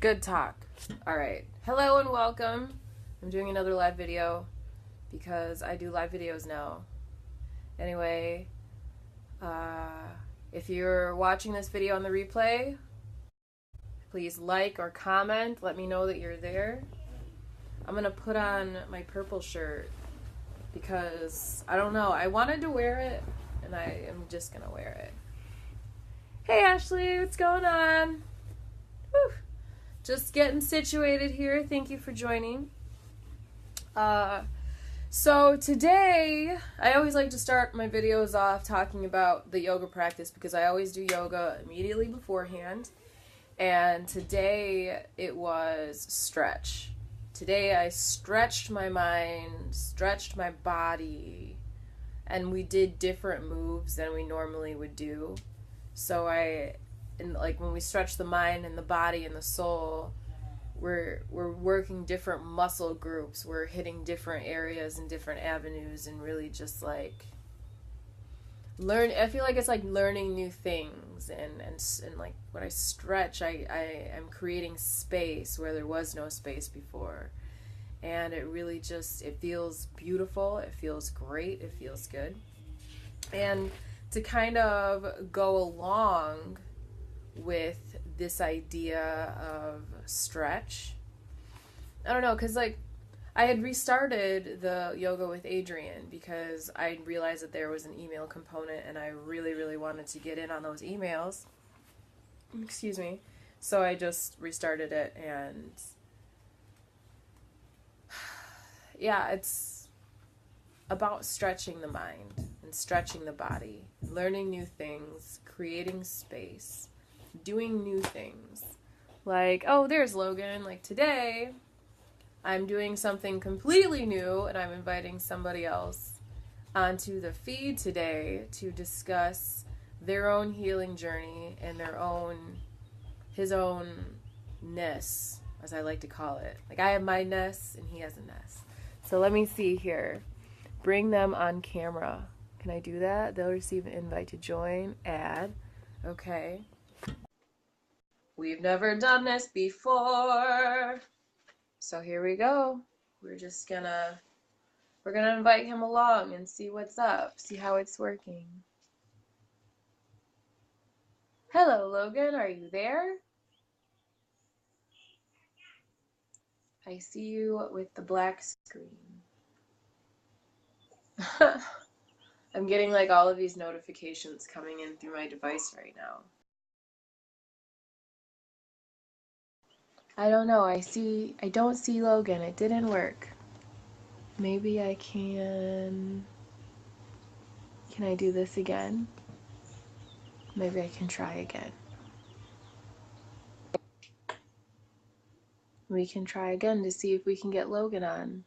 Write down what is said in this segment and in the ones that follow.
Good talk. All right. Hello and welcome. I'm doing another live video because I do live videos now. Anyway, if you're watching this video on the replay, please like or comment. Let me know that you're there. I'm going to put on my purple shirt because, I don't know, I wanted to wear it and I am just going to wear it. Hey Ashley, what's going on? Whew. Just getting situated here. Thank you for joining. So today, I always like to start my videos off talking about the yoga practice because I always do yoga immediately beforehand. And today it was stretch. Today I stretched my mind, stretched my body, and we did different moves than we normally would do. So when we stretch the mind and the body and the soul, we're working different muscle groups. We're hitting different areas and different avenues and really just like I feel like it's like learning new things and like when I stretch, I'm creating space where there was no space before. And it really it feels beautiful. It feels great. It feels good. And to kind of go along with this idea of stretch, I don't know, because like I had restarted the yoga with Adrian because I realized that there was an email component and I really wanted to get in on those emails. Excuse me. So I just restarted it, and yeah, it's about stretching the mind and stretching the body, learning new things, creating space, doing new things. Like, oh, there's Logan. Like today, I'm doing something completely new and I'm inviting somebody else onto the feed today to discuss their own healing journey and his own ness, as I like to call it. Like I have my ness and he has a ness. So let me see here. Bring them on camera. Can I do that? They'll receive an invite to join. Add. Okay. We've never done this before. So here we go. We're gonna invite him along and see what's up, see how it's working. Hello, Logan, are you there? I see you with the black screen. I'm getting like all of these notifications coming in through my device right now. I don't know, I don't see Logan, it didn't work. Maybe I can I do this again? Maybe I can try again. We can try again to see if we can get Logan on.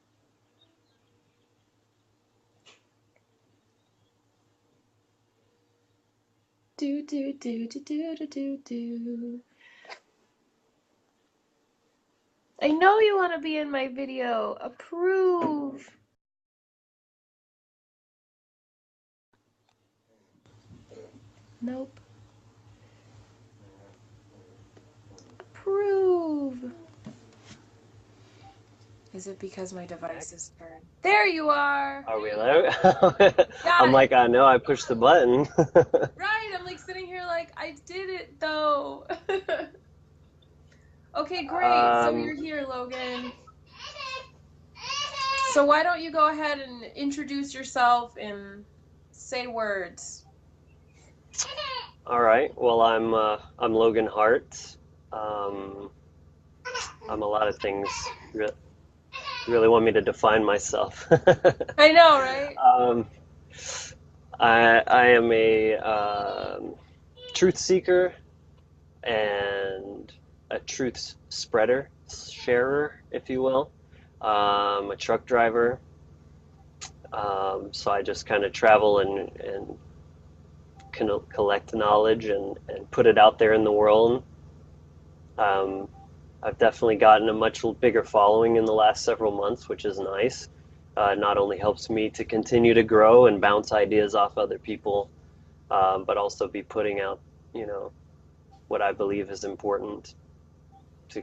Do. I know you want to be in my video. Approve. Nope. Approve. Is it because my device is turned? There you are. Are we there? I'm like, I know I pushed the button. Right. I'm like sitting here like, I did it though. Okay, great. So you're here, Logan. So why don't you go ahead and introduce yourself and say words? All right. Well, I'm Logan Hart. I'm a lot of things. Really want me to define myself. I know, right? I am a truth seeker and a truth spreader, sharer, if you will. A truck driver. So I just kind of travel and collect knowledge and put it out there in the world. I've definitely gotten a much bigger following in the last several months, which is nice. It not only helps me to continue to grow and bounce ideas off other people, but also be putting out, what I believe is important.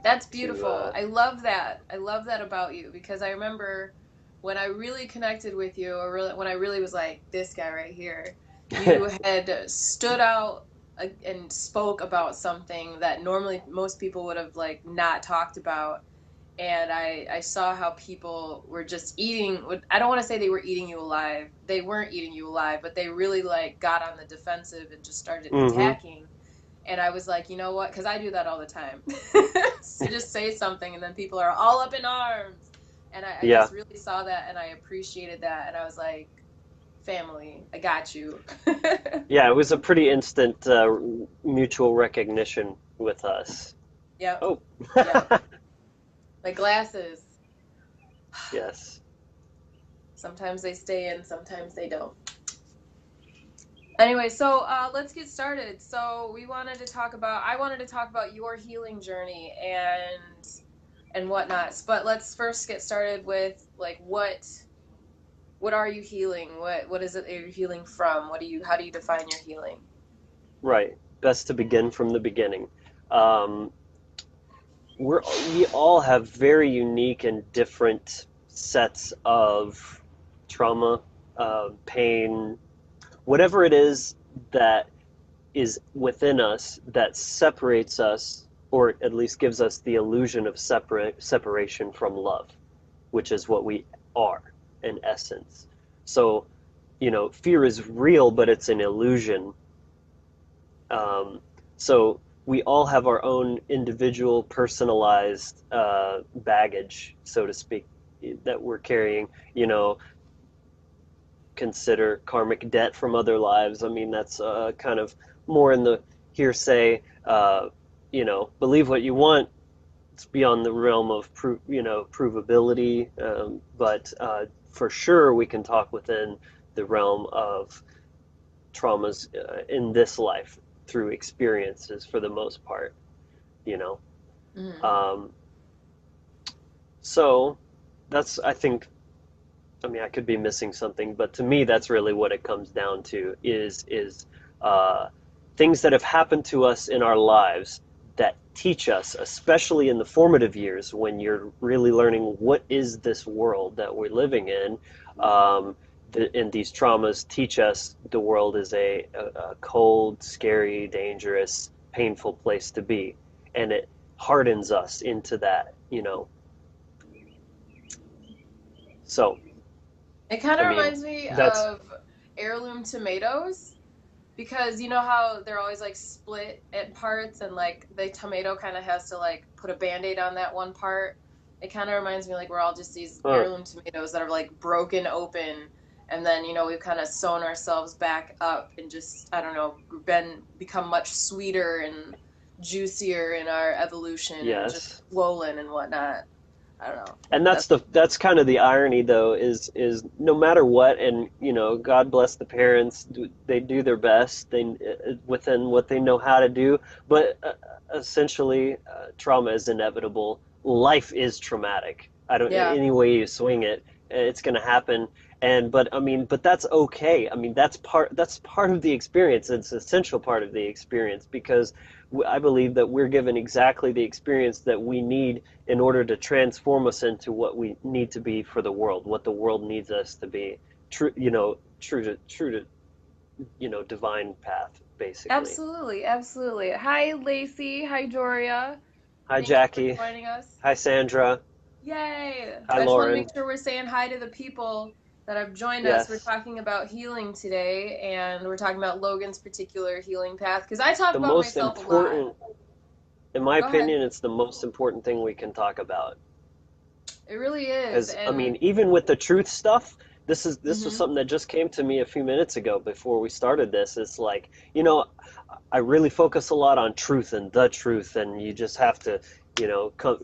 That's beautiful. I love that. I love that about you, because I remember when I really connected with you, or really, when I really was like, this guy right here, you had stood out and spoke about something that normally most people would have like not talked about. And I saw how people were just eating. I don't want to say they were eating you alive. They weren't eating you alive, but they really like got on the defensive and just started attacking. And I was like, you know what? Because I do that all the time. So just say something, and then people are all up in arms. And I just really saw that, and I appreciated that. And I was like, family, I got you. Yeah, it was a pretty instant mutual recognition with us. Yep. Oh. Yep. My glasses. Yes. Sometimes they stay in, sometimes they don't. Anyway, so let's get started. So I wanted to talk about your healing journey and whatnot. But let's first get started with like what are you healing? What is it that you're healing from? How do you define your healing? Right. Best to begin from the beginning. We all have very unique and different sets of trauma, pain, whatever it is that is within us that separates us, or at least gives us the illusion of separation from love, which is what we are in essence. So, fear is real, but it's an illusion. So we all have our own individual, personalized baggage, so to speak, that we're carrying. Consider karmic debt from other lives. I mean, that's kind of more in the hearsay. Believe what you want. It's beyond the realm of provability, but for sure we can talk within the realm of traumas in this life through experiences for the most part. So that's, I think, I could be missing something, but to me, that's really what it comes down to is things that have happened to us in our lives that teach us, especially in the formative years when you're really learning what is this world that we're living in. And these traumas teach us the world is a cold, scary, dangerous, painful place to be. And it hardens us into that, So it kind of reminds me of heirloom tomatoes, because you know how they're always like split at parts, and like the tomato kind of has to like put a band-aid on that one part. It kind of reminds me like we're all just these heirloom tomatoes that are like broken open, and then we've kind of sewn ourselves back up and just, I don't know, become much sweeter and juicier in our evolution. Yes. And just swollen and whatnot. I don't know. And that's kind of the irony, though, is no matter what, and God bless the parents, they do their best, within what they know how to do, but essentially, trauma is inevitable. Life is traumatic. Any way you swing it, it's going to happen. But that's okay. That's part of the experience. It's an essential part of the experience, because I believe that we're given exactly the experience that we need in order to transform us into what we need to be for the world, what the world needs us to be. True to divine path, basically. Absolutely, absolutely. Hi, Lacey. Hi, Doria. Hi, Thank Jackie. you for joining us. Hi, Sandra. Yay! Hi, I just Lauren. want to make sure we're saying hi to the people that have joined us. Yes. We're talking about healing today, and we're talking about Logan's particular healing path, because I talk about myself a lot. In my opinion, it's the most important thing we can talk about. It really is. Because, even with the truth stuff, this was something that just came to me a few minutes ago before we started this. It's like, I really focus a lot on truth and the truth, and you just have to,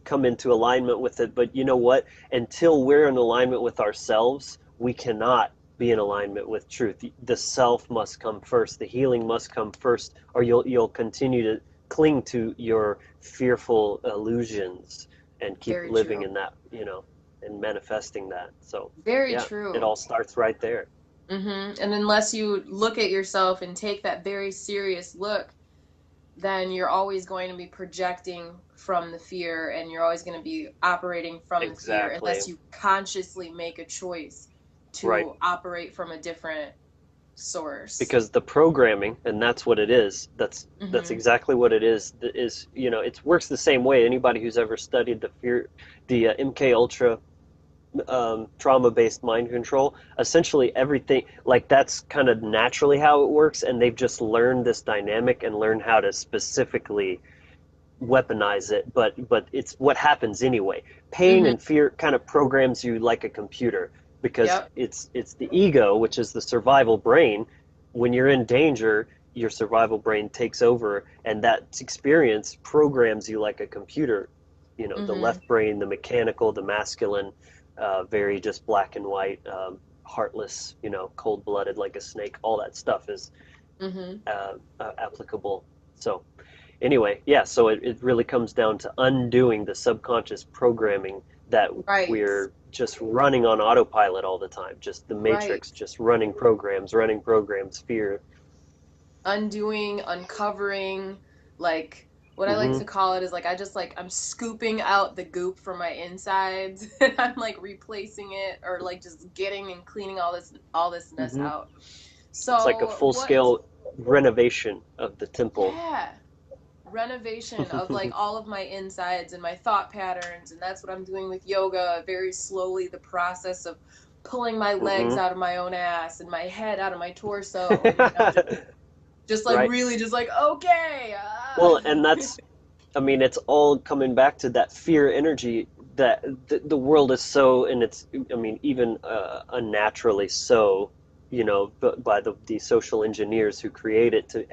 come into alignment with it. But you know what? Until we're in alignment with ourselves, we cannot be in alignment with truth. The self must come first. The healing must come first, or you'll continue to cling to your fearful illusions and keep living in that, and manifesting that. So very true. It all starts right there. And unless you look at yourself and take that very serious look, then you're always going to be projecting from the fear, and you're always going to be operating from the fear Exactly. unless you consciously make a choice Right. to operate from a different source. Because the programming, and that's what it is, that's Hmm. exactly what it is, it works the same way. Anybody who's ever studied the MK Ultra trauma-based mind control, essentially everything, like, that's kind of naturally how it works, and they've just learned this dynamic and learned how to specifically weaponize it, but it's what happens anyway. Pain Hmm. and fear kind of programs you like a computer, because Yep. it's the ego, which is the survival brain. When you're in danger, your survival brain takes over, and that experience programs you like a computer. The Hmm. left brain, the mechanical, the masculine, very just black and white, heartless, cold-blooded like a snake. All that stuff is Hmm. applicable. So anyway, yeah, so it really comes down to undoing the subconscious programming that Right. we're just running on autopilot all the time. Just the Right. matrix, just running programs, fear. Undoing, uncovering, like what I like Hmm. to call it is like I just like I'm scooping out the goop from my insides and I'm like replacing it, or like just getting and cleaning all this mess Hmm. out. It's like a So what full-scale renovation of the temple. yeah, renovation of like all of my insides and my thought patterns, and that's what I'm doing with yoga, very slowly, the process of pulling my legs Hmm. out of my own ass and my head out of my torso, and just like Right. really just like okay, Well, and I mean, it's all coming back to that fear energy that the world is so, and it's, I mean, even unnaturally so, by the social engineers who create it to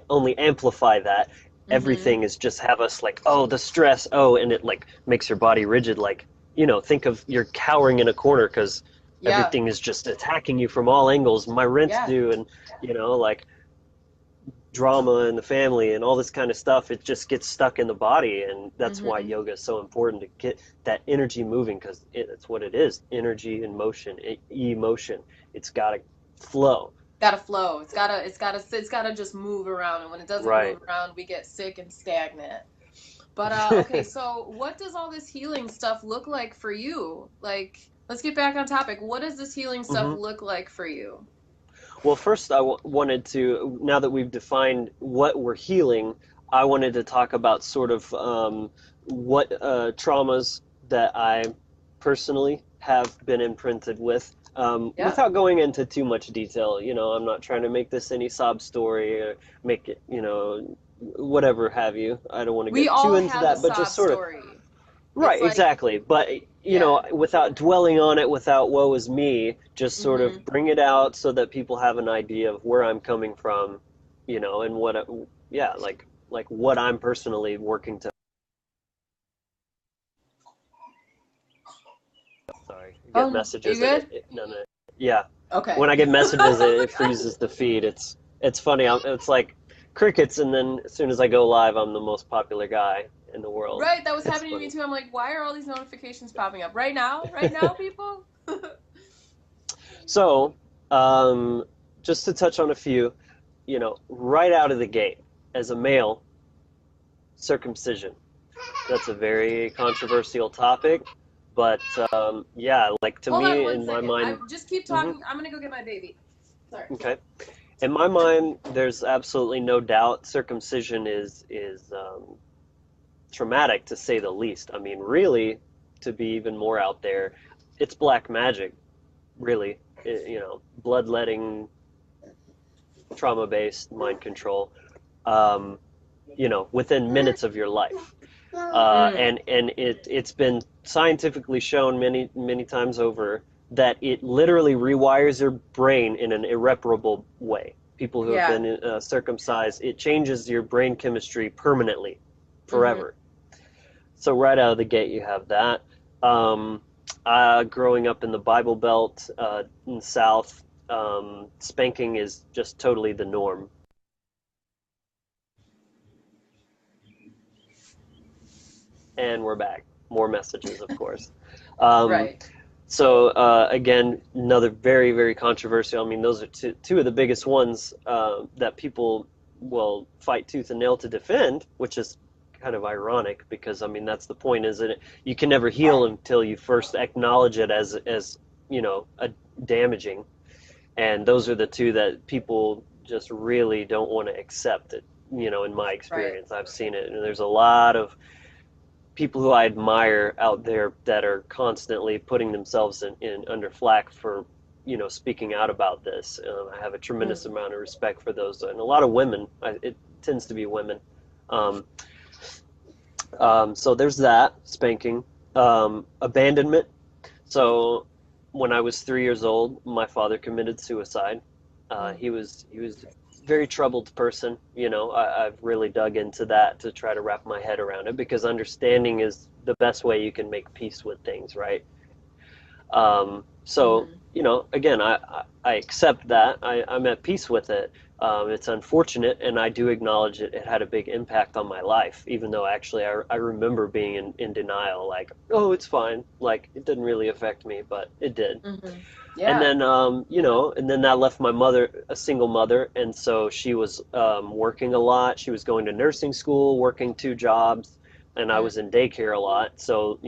only amplify that. Mm-hmm. Everything is just have us like, oh, the stress, oh, and it like makes your body rigid. Like, think of you're cowering in a corner because Yeah. everything is just attacking you from all angles. My rent's Yeah. due, and like drama in the family and all this kind of stuff, it just gets stuck in the body, and that's why Mm-hmm. yoga is so important, to get that energy moving, because it's what it is: energy and motion, emotion. It's got to flow. Gotta flow. It's gotta just move around. And when it doesn't Right. move around, we get sick and stagnant. But okay, so what does all this healing stuff look like for you? Like, let's get back on topic. What does this healing stuff Hmm. look like for you? Well, first, wanted to, now that we've defined what we're healing, I wanted to talk about sort of what traumas that I personally have been imprinted with. Yep. Without going into too much detail, I'm not trying to make this any sob story or make it, whatever have you. I don't want to We get too all into have a that, but just sob sort of, story. It's right, like, exactly. But, yeah. without dwelling on it, without woe is me, just sort Mm-hmm. of bring it out so that people have an idea of where I'm coming from, and yeah, like what I'm personally working to. Sorry, I Oh get no. Are you messages and good? no, no, yeah. Okay. When I get messages, it freezes the feed. It's funny. It's like crickets, and then as soon as I go live, I'm the most popular guy in the world. Right, that was It's happening to me funny. too. I'm like, why are all these notifications popping up right now? Right now, people? So, um, just to touch on a few, right out of the gate, as a male, circumcision. That's a very controversial topic, but yeah, like, to Hold on me, one in my second. I mind. just keep Hmm. talking. I'm gonna go get my baby. Sorry. Okay. In my mind, there's absolutely no doubt circumcision is traumatic, to say the least. I mean, really, to be even more out there, it's black magic, really. Bloodletting, trauma-based mind control. Um, within minutes of your life. Mm. And it's been scientifically shown many many times over that it literally rewires your brain in an irreparable way. People who have Yeah. been circumcised, it changes your brain chemistry permanently, Mm-hmm. forever. So right out of the gate, you have that. Um, Growing up in the Bible Belt in the South, spanking is just totally the norm. And we're back. More messages, of course. Um, Right. So again, another very, very controversial. I mean, those are two of the biggest ones that people will fight tooth and nail to defend, which is kind of ironic because I mean that's the point, is that you can never heal until you first acknowledge it as a damaging, and those are the two that people just really don't want to accept it. In my Right. experience, I've seen it, and there's a lot of people who I admire out there that are constantly putting themselves in under flack for speaking out about this. I have a tremendous Mm. amount of respect for those, and a lot of women. It tends to be women. Um, so there's that spanking, abandonment. So when I was 3 years old, my father committed suicide. Mm. He was a very troubled person. I've really dug into that to try to wrap my head around it, because understanding is the best way you can make peace with things, right? So, Mhm. again, I accept that. I'm at peace with it. It's unfortunate, and I do acknowledge it had a big impact on my life, even though actually I remember being in denial, like, oh, it's fine. Like, it didn't really affect me, but it did. Mhm. And Yeah. then, and then that left my mother a single mother, and so she was working a lot. She was going to nursing school, working 2 jobs, and I Mm. was in daycare a lot. So,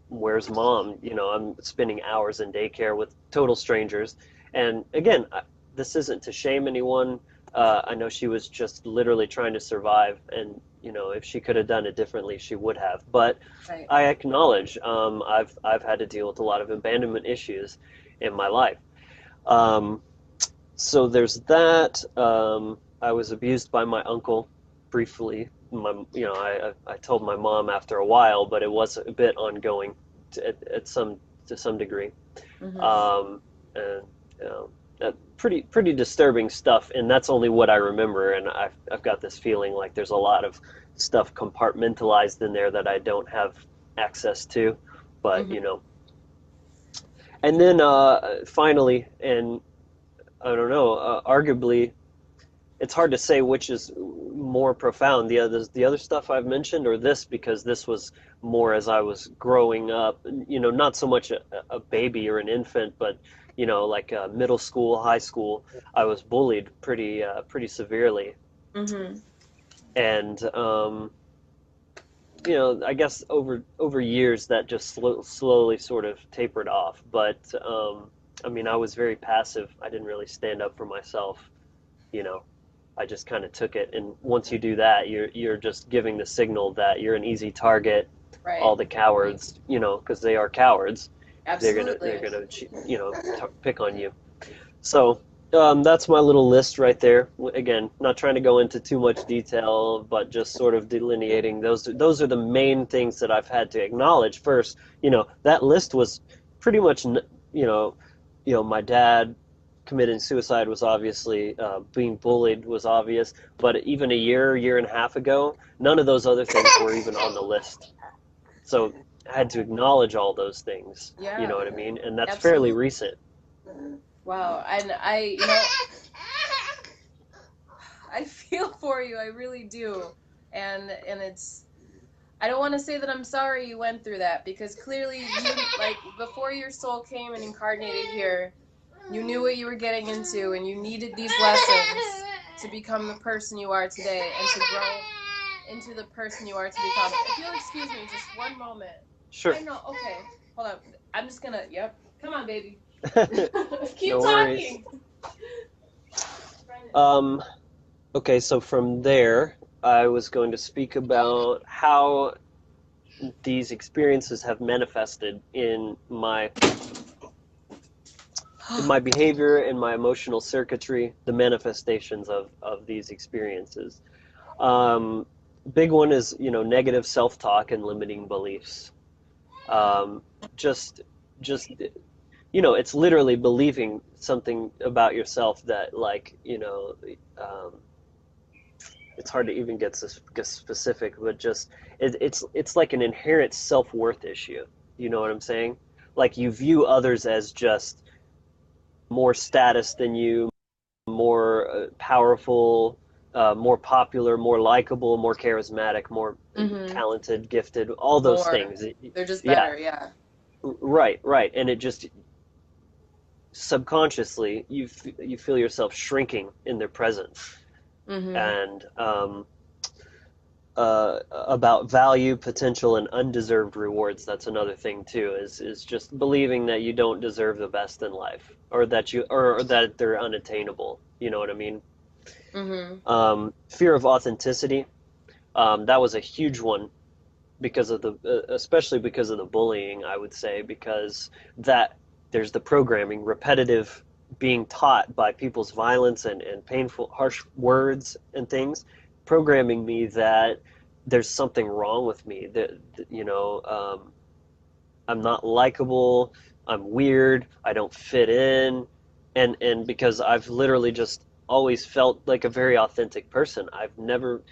where's mom? I'm spending hours in daycare with total strangers. And again, this isn't to shame anyone. I know she was just literally trying to survive, and if she could have done it differently, she would have. But Right. I acknowledge I've had to deal with a lot of abandonment issues in my life. Um, so there's that. I was abused by my uncle briefly. I told my mom after a while, but it was a bit ongoing to some degree. Mhm. Um, and pretty disturbing stuff. And that's only what I remember. And I've got this feeling like there's a lot of stuff compartmentalized in there that I don't have access to. But Mhm. and then finally, and I don't know, arguably, it's hard to say which is more profound, the other stuff I've mentioned, or this, because this was more as I was growing up. Not so much a baby or an infant, but like middle school, high school. I was bullied pretty severely, Mhm. and I guess over years that just slowly sort of tapered off. But I mean, I was very passive. I didn't really stand up for myself. You know, I just kind of took it. And once you do that, you're just giving the signal that you're an easy target. Right. All the cowards, because they are cowards, they're Absolutely. gonna pick on you. So that's my little list right there. Again, not trying to go into too much detail, but just sort of delineating those are the main things that I've had to acknowledge first. That list was pretty much, my dad committing suicide was obviously, being bullied was obvious, but even a year and a half ago, none of those other things were even on the list. So I had to acknowledge all those things. You Yeah. know what I mean? And that's fairly Absolutely. recent. Wow. And I feel for you. I really do. And it's I don't want to say that I'm sorry you went through that, because clearly you, like, before your soul came and incarnated here, you knew what you were getting into, and you needed these lessons to become the person you are today and to grow into the person you are to become. If you'll excuse me just one moment. Sure. I know. Okay. Hold on. I'm just gonna. Yep. Come on, baby. Keep No worries. talking. Um, okay, so from there, I was going to speak about how these experiences have manifested in my behavior, in my emotional circuitry, the manifestations of these experiences. Um, Big one is, negative self-talk and limiting beliefs. Um, just, just, it's literally believing something about yourself that, like, um, it's hard to even get specific, but just it's like an inherent self-worth issue. You know what I'm saying? Like, you view others as just more status than you, more powerful, more popular, more likable, more charismatic, more Mm-hmm. talented, gifted, all those More. things. They're just Yeah, better. Yeah. right, and it just subconsciously you feel yourself shrinking in their presence. Mm-hmm. and about value, potential, and undeserved rewards. That's another thing too. Is just believing that you don't deserve the best in life, or that or that they're unattainable. You know what I mean? Mm-hmm. Fear of authenticity. That was a huge one because of especially because of the bullying. I would say because that there's the programming, repetitive being taught by people's violence and painful, harsh words and things, programming me that there's something wrong with me. I'm not likable. I'm weird. I don't fit in, and because I've literally just always felt like a very authentic person. I've never,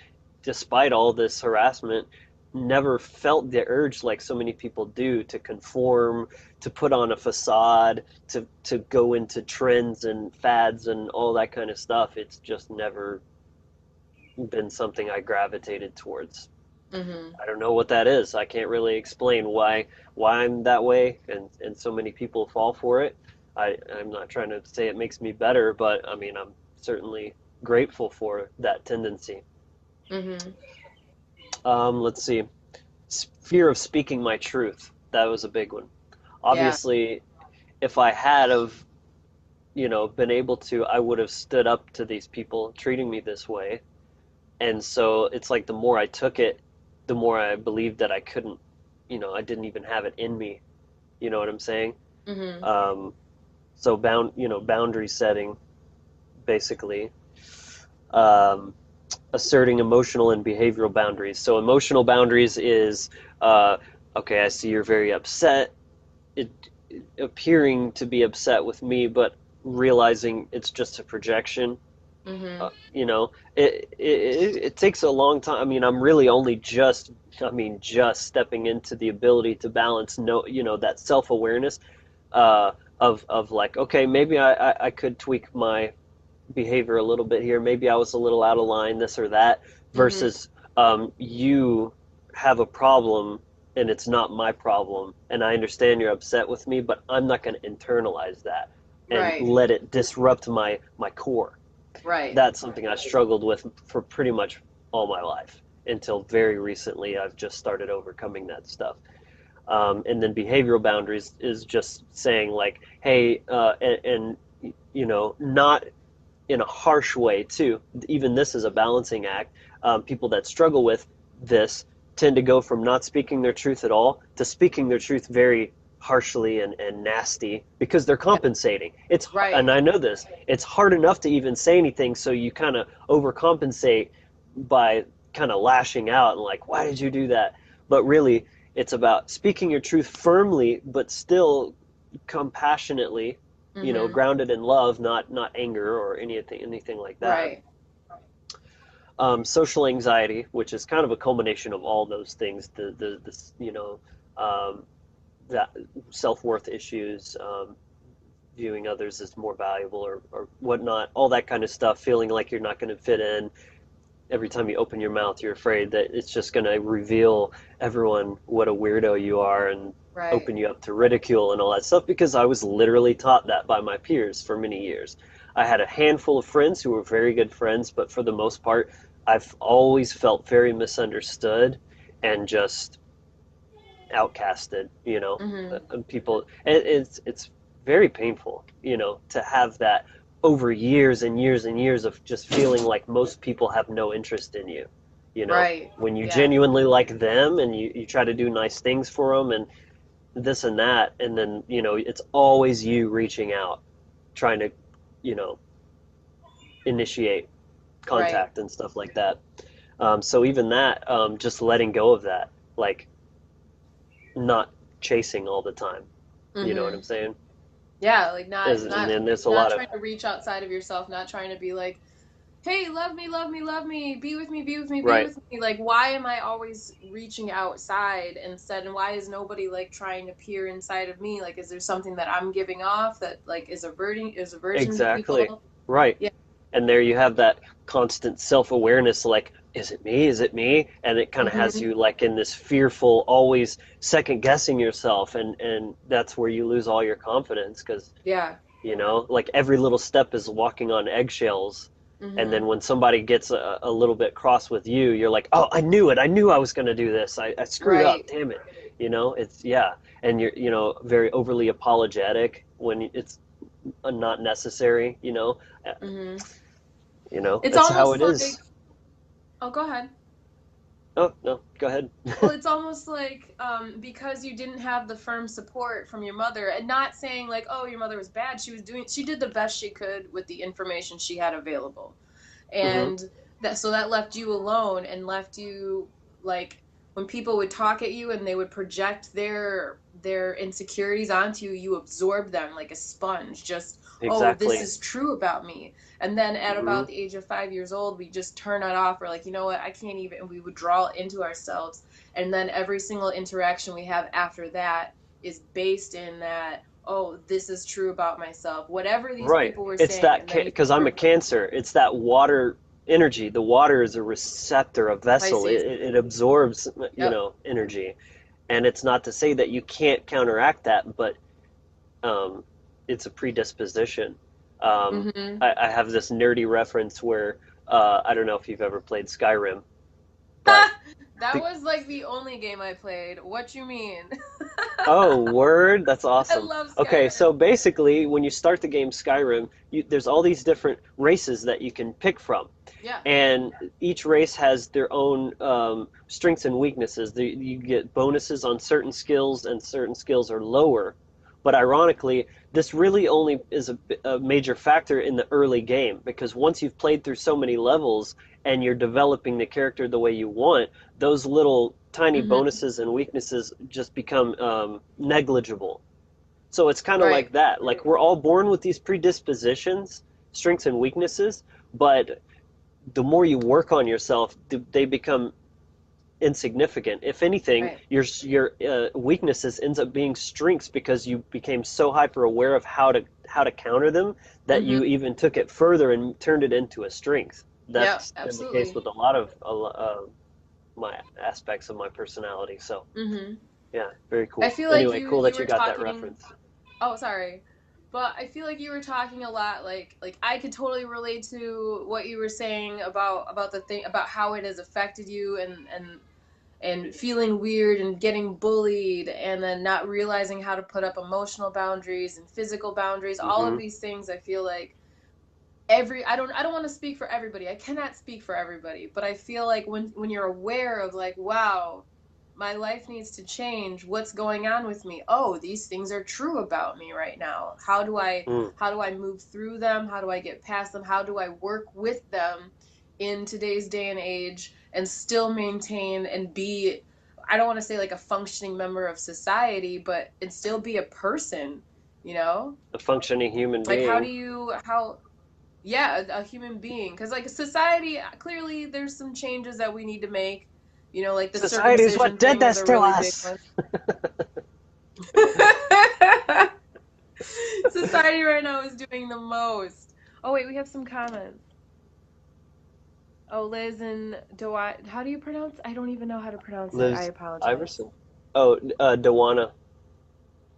despite all this harassment, never felt the urge like so many people do to conform, to put on a facade, to go into trends and fads and all that kind of stuff. It's just never been something I gravitated towards. Mm-hmm. I don't know what that is. I can't really explain why I'm that way, and so many people fall for it. I'm not trying to say it makes me better, but I mean I'm certainly grateful for that tendency. Mm-hmm. Let's see. Fear of speaking my truth. That was a big one. Yeah. Obviously, if I had of been able to, I would have stood up to these people treating me this way. And so it's like the more I took it, the more I believed that I couldn't, I didn't even have it in me. You know what I'm saying? Mm-hmm. Um, so boundary setting, basically, um, asserting emotional and behavioral boundaries. So emotional boundaries is, okay, I see you're very upset, it, appearing to be upset with me, but realizing it's just a projection. Mm-hmm. It takes a long time. I mean, I'm really only just, just stepping into the ability to balance, that self awareness, of like, okay, maybe I could tweak my behavior a little bit here. Maybe I was a little out of line, this or that, Mm-hmm. versus you have a problem and it's not my problem. And I understand you're upset with me, but I'm not going to internalize that and Right. let it disrupt my core. Right. That's something I struggled with for pretty much all my life until very recently. I've just started overcoming that stuff. And then behavioral boundaries is just saying like, hey, not in a harsh way too. Even this is a balancing act. People that struggle with this tend to go from not speaking their truth at all to speaking their truth very harshly and nasty because they're Yeah. compensating. Right. And I know this. It's hard enough to even say anything, so you kind of overcompensate by kind of lashing out and like, why did you do that? But really, it's about speaking your truth firmly, but still compassionately, Mm-hmm. grounded in love, not anger or anything like that. Right. Social anxiety, which is kind of a culmination of all those things, um, that self worth issues, viewing others as more valuable or whatnot, all that kind of stuff, feeling like you're not going to fit in. Every time you open your mouth, you're afraid that it's just going to reveal everyone what a weirdo you are and Right. open you up to ridicule and all that stuff because I was literally taught that by my peers for many years. I had a handful of friends who were very good friends, but for the most part, I've always felt very misunderstood and just outcasted, Mm-hmm. and people. It's very painful, to have that over years and years and years of just feeling like most people have no interest in you. Right. When you Yeah. genuinely like them and you try to do nice things for them and this and that, and then it's always you reaching out, trying to, you know, initiate Right. contact and stuff like that. So even that, just letting go of that, like not chasing all the time. You know what Mm-hmm. I'm saying? Yeah, like not And not then there's a not lot of trying to reach outside of yourself, not trying to be like, "Hey, love me, love me, love me, be with me, be with me, be right, with me." Like, why am I always reaching outside instead? And why is nobody like trying to peer inside of me? Like, is there something that I'm giving off that like is aversion to exactly, people? right. Yeah. And there you have that constant self-awareness, like, is it me, is it me, and it kind of has Mm-hmm. you like in this fearful, always second guessing yourself, and that's where you lose all your confidence because Yeah. like every little step is walking on eggshells, And then Mhm. when somebody gets a little bit cross with you, you're like, oh, I knew it. I knew I was going to do this. I screwed up. Right. Damn it. It's, yeah. And you're, very overly apologetic when it's not necessary, Uh, Mhm. It's That's how almost it like, is. oh, go ahead. Oh, no, go ahead. Well, it's almost like because you didn't have the firm support from your mother, and not saying like, oh, your mother was bad. She did the best she could with the information she had available, Hmm. and that left you alone and left you like when people would talk at you and they would project their insecurities onto you, you absorbed them like a sponge. Just, oh, this Exactly. is true about me. And then at Hmm. about the age of 5 years old, we just turn it off. We're like, you know what, I can't even. And we would draw into ourselves. And then every single interaction we have after that is based in that, oh, this is true about myself. Whatever these Right. people were It's saying. that And then you because I'm a start Cancer. It's that water energy. The water is a receptor, a vessel. Pisces. It absorbs, Yep. energy. And it's not to say that you can't counteract that, but um, it's a predisposition. Um, Mm-hmm. I have this nerdy reference where I don't know if you've ever played Skyrim, but That the, was like the only game I played. What you mean? oh, word, that's I awesome. love Okay, Skyrim. so basically, when you start the game Skyrim, there's all these different races that you can pick from, Yeah. and each race has their own strengths and weaknesses. You get bonuses on certain skills, and certain skills are lower. But ironically, this really only is a major factor in the early game because once you've played through so many levels and you're developing the character the way you want, those little tiny Mm-hmm. bonuses and weaknesses just become negligible. So it's kind of Right. like that. Like we're all born with these predispositions, strengths and weaknesses, but the more you work on yourself, they become insignificant. If anything, Right. your weaknesses ends up being strengths because you became so hyper aware of how to counter them that you Mm-hmm. even took it further and turned it into a strength. Yeah, That's been the case absolutely. with a lot of my aspects of my personality. So Mm-hmm. yeah, very I cool. feel like Anyway, you cool you that you were got that talking. reference. Oh, sorry. But I feel like you were talking a lot like I could totally relate to what you were saying about the thing about how it has affected you and feeling weird and getting bullied and then not realizing how to put up emotional boundaries and physical boundaries. All of Hmm. these things I feel like I don't want to speak for everybody. I cannot speak for everybody, but I feel like when you're aware of like, wow, my life needs to change. What's going on with me? Oh, these things are true about me right now. Mm. How do I move through them? How do I get past them? How do I work with them in today's day and age and still maintain and be, I don't want to say like a functioning member of society, but and still be a person, you know? A functioning human Like being. how yeah, a human being, because like society, clearly there's some changes that we need to make, like the Society is circumcision what did thing is this a to really big us. one. Society right now is doing the most. Oh wait, we have some comments. Oh, Liz and Doa, how do you pronounce? I don't even know how to pronounce it. I Liz apologize. Iverson. Oh, Dewana.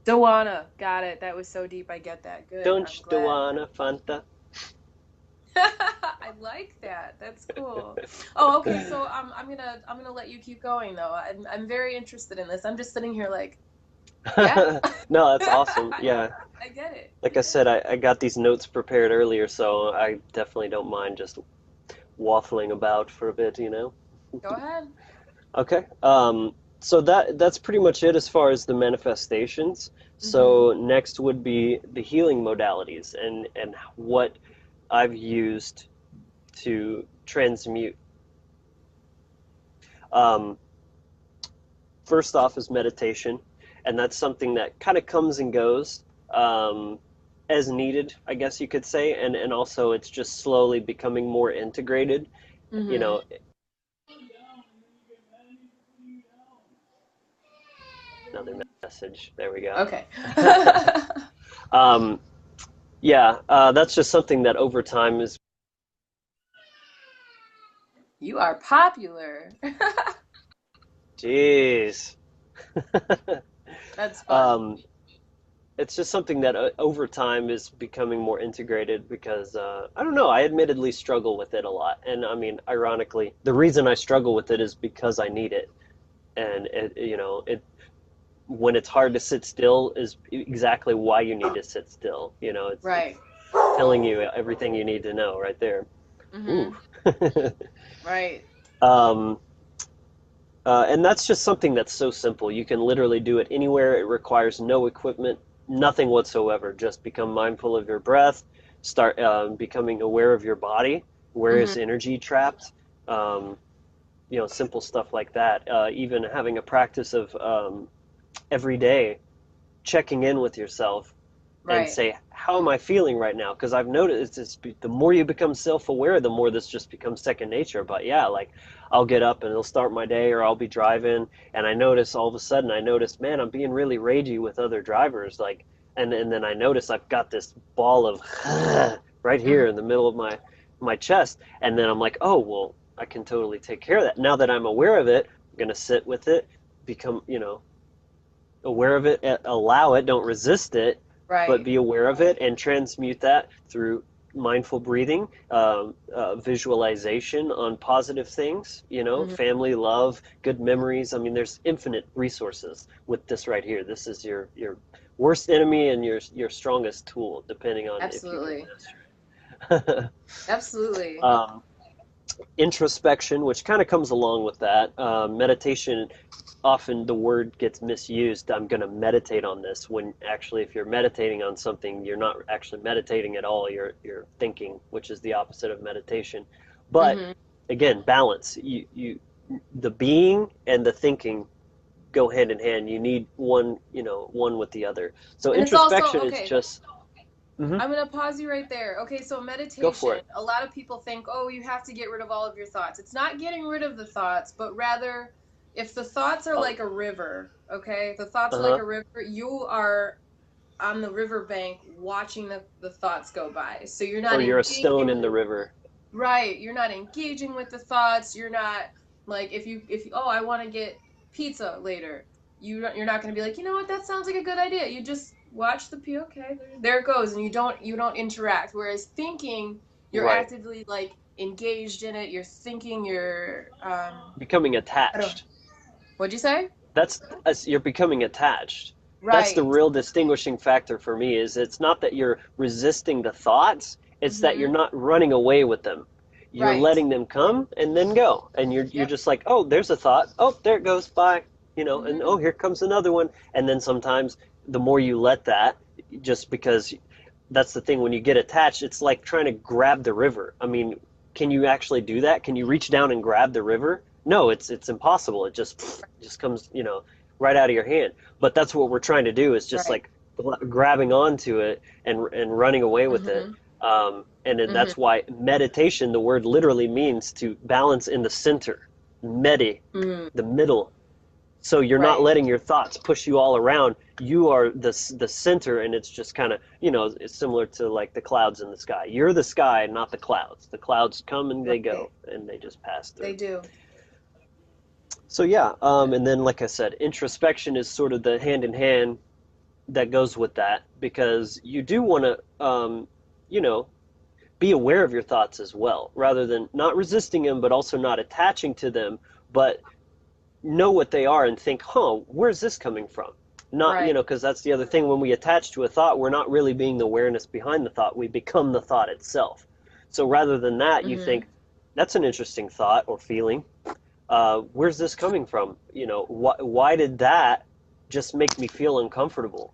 Doana, got it. That was so deep. I get that. Good. Don't I'm you glad. Dewana Fanta? I like that. That's cool. Oh, okay. So I'm gonna let you keep going though. I'm very interested in this. I'm just sitting here like, yeah, No, that's awesome. I Yeah, I get it. like I said, I got these notes prepared earlier, so I definitely don't mind just waffling about for a bit. Go ahead. Okay. So that's pretty much it as far as the manifestations. Mhm. So next would be the healing modalities and what I've used to transmute. Um, First off is meditation, and that's something that kind of comes and goes as needed, I guess you could say, and also it's just slowly becoming more integrated. You Mhm. know, another message. There we go. Okay. um, yeah, that's just something that over time is. You are popular. Jeez. That's fun. um, it's just something that over time is becoming more integrated because I don't know. I admittedly struggle with it a lot, and I mean, ironically, the reason I struggle with it is because I need it, and it when it's hard to sit still is exactly why you need to sit still. It's Right. telling you everything you need to know right there. Ooh. Mm-hmm. Right. um, and that's just something that's so simple. You can literally do it anywhere. It requires no equipment, nothing whatsoever. Just become mindful of your breath. Start becoming aware of your body. Where Mm-hmm. is energy trapped? Um, simple stuff like that. Even having a practice of every day checking in with yourself and Right. say, how am I feeling right now? Because I've noticed the more you become self-aware, the more this just becomes second nature. But yeah, like I'll get up and it'll start my day, or I'll be driving, and I notice all of a sudden, man, I'm being really ragey with other drivers, like, and then I notice I've got this ball of right Mm-hmm. here in the middle of my chest, and then I'm like, oh well, I can totally take care of that. Now that I'm aware of it, I'm gonna sit with it, become, aware of it, allow it, don't resist it, but Right. be aware of it and transmute that through mindful breathing, visualization on positive things, Mm-hmm. family, love, good memories. I mean, there's infinite resources with this right here. This is your worst enemy and your strongest tool, depending on if you can Absolutely. master it. Absolutely. um, Introspection, which kind of comes along with that. Meditation, often the word gets misused. I'm going to meditate on this, when actually if you're meditating on something, you're not actually meditating at all. You're thinking, which is the opposite of meditation. But Mm-hmm. again, balance. The being and the thinking go hand in hand. You need one with the other. So And it's also introspection is okay. just mhm, I'm gonna pause you right there. Okay, so go for meditation, it. a lot of people think, oh, you have to get rid of all of your thoughts. It's not getting rid of the thoughts, but rather, if the thoughts are Oh, like a river, okay, the thoughts are like uh-huh. a river, you are on the riverbank watching the thoughts go by. So you're not Or you're a stone engaging in the river. right, you're not engaging with the thoughts. You're not like if you oh, I want to get pizza later. You're not going to be like, "You know what? That sounds like a good idea." You just watch the P okay, there it goes and you don't interact. Whereas thinking, you're Right. actively like engaged in it. You're thinking, you're Becoming I don't attached. what'd you say? You're becoming attached. That's the Right. real distinguishing factor for me. Is it's not that you're resisting the thoughts, it's that you're Mhm. not running away with them. You're Right. letting them come and then go, and you're Yep. just like, oh, there's a thought, oh, there it goes, bye, and Mhm. oh, here comes another one. And then sometimes the more you let that, just because that's the thing, when you get attached, it's like trying to grab the river. I mean, can you actually do that? Can you reach down and grab the river? No, it's impossible. It just comes, right out of your hand. But that's what we're trying to do, is just Right. like grabbing onto it and running away with it. Mhm. And then Mhm. that's why meditation, the word literally means to balance in the center, medi, Mm. the middle. So you're not Right. letting your thoughts push you all around. You are the center, and it's just kind of, it's similar to like the clouds in the sky. You're the sky, not the clouds. The clouds come and they Right. go, and they just pass They through. do. So yeah, and then like I said, introspection is sort of the hand in hand that goes with that, because you do want to, you know, be aware of your thoughts as well, rather than not resisting them, but also not attaching to them, but know what they are and think, huh, where's this coming from? Not, Right. because that's the other thing. When we attach to a thought, we're not really being the awareness behind the thought. We become the thought itself. So rather than that, you Mhm. think, that's an interesting thought or feeling. Where's this coming from? Why did that just make me feel uncomfortable?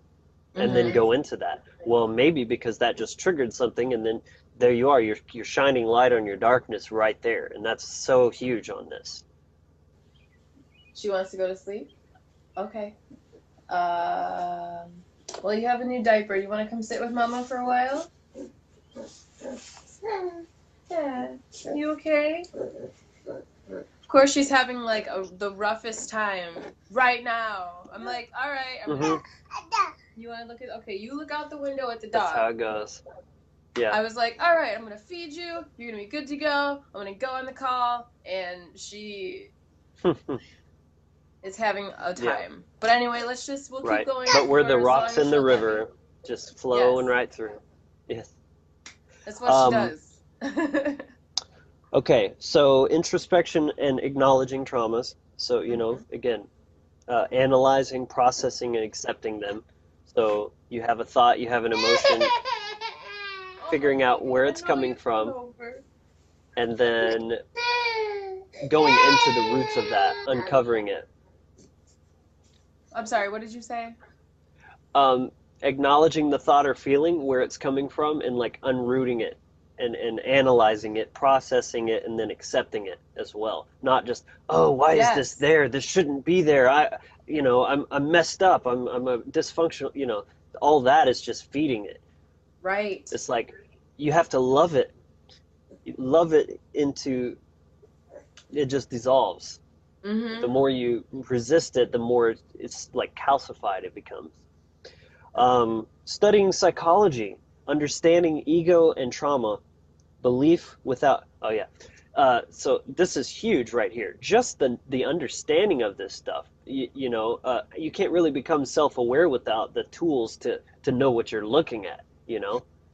And then Mhm. go into that. Well, maybe because that just triggered something, and then there you are. You're shining light on your darkness right there, and that's so huge on this. She wants to go to sleep. Okay. Well, you have a new diaper. You want to come sit with Mama for a while? Yeah. You okay? Of course, she's having like the roughest time right now. I'm like, all right. I'm gonna. Hmm. You want to look at? Okay, you look out the window at the That's dog. how it goes. Yeah. I was like, all right, I'm gonna feed you. You're gonna be good to go. I'm gonna go on the call, and she is having a Yeah, time. But anyway, we'll keep right. going But we're the for as long rocks as in the she'll let me. river, just flowing Yes, right through. Yes. that's what she Um, does. okay, so introspection and acknowledging traumas. So, Hmm. again, analyzing, processing, and accepting them. So you have a thought, you have an emotion, Oh, figuring out honey, where I it's know coming you're coming from, over. and then going into the roots of that, uncovering it. I'm sorry, what did you say? Um, Acknowledging the thought or feeling, where it's coming from, and like unrooting it and analyzing it, processing it, and then accepting it as well. Not just, oh, why is this Yes, there? This shouldn't be there. I'm messed up. I'm a dysfunctional. All that is just feeding it. right. It's like you have to love it. You love it into it just dissolves. The Mm-hmm. more you resist it, the more it's like calcified it becomes. Studying psychology, understanding ego and trauma, belief without. Oh yeah. So this is huge right here. Just the understanding of this stuff. You can't really become self-aware without the tools to know what you're looking at.